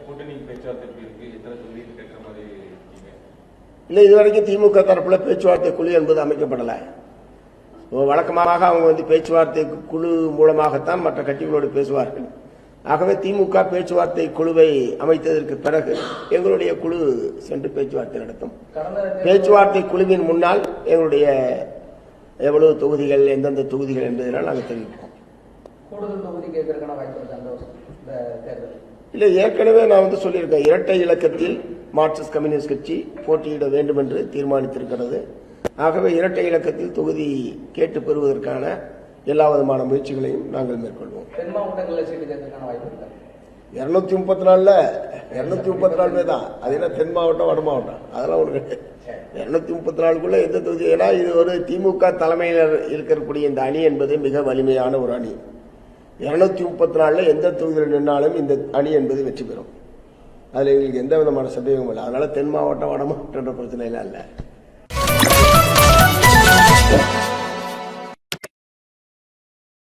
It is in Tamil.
கூட்டணி பேச்சுவார்த்தை இருக்கு, எத்தனை தொகுதி கேட்கிற மாதிரி இல்லை, இதுவரைக்கும் திமுக தரப்புல பேச்சுவார்த்தை குழு என்பது அமைக்கப்படலை. வழக்கமாக அவங்க பேச்சுவார்த்தை குழு மூலமாகத்தான் மற்ற கட்சிகளோடு பேசுவார்கள். ஆகவே திமுக பேச்சுவார்த்தை குழுவை அமைத்ததற்கு பிறகு எங்களுடைய குழு சென்று பேச்சுவார்த்தை நடத்தும். பேச்சுவார்த்தை குழுவின் முன்னால் எங்களுடைய எவ்வளவு தொகுதிகள், எந்தெந்த தொகுதிகள் என்பதெல்லாம் நாங்கள் தெரிவிப்போம். இல்லை, ஏற்கனவே நான் சொல்லியிருக்கேன், இரட்டை இலக்கத்தில் மார்க்சிஸ்ட் கம்யூனிஸ்ட் கட்சி போட்டியிட வேண்டும் என்று தீர்மானித்திருக்கிறது. ஆகவே இரட்டை இலக்கத்தில் தொகுதி கேட்டு பெறுவதற்கான எல்லா விதமான முயற்சிகளையும் நாங்கள் மேற்கொள்வோம். 234 தான். அது என்ன தென் மாவட்டம் வட மாவட்டம் அதெல்லாம் ஒரு 234க்குள்ள எந்த தொகுதி? ஏன்னா இது ஒரு திமுக தலைமையில் இருக்கக்கூடிய இந்த அணி என்பது மிக வலிமையான ஒரு அணி. 234 எந்த தொகுதியில் நின்றாலும் இந்த அணி என்பது வெற்றி பெறும். அதுல எங்களுக்கு எந்த விதமான சந்தேகமும் இல்லை. அதனால தென் மாவட்டம் வட மாவட்டம் பிரச்சனை இல்லை.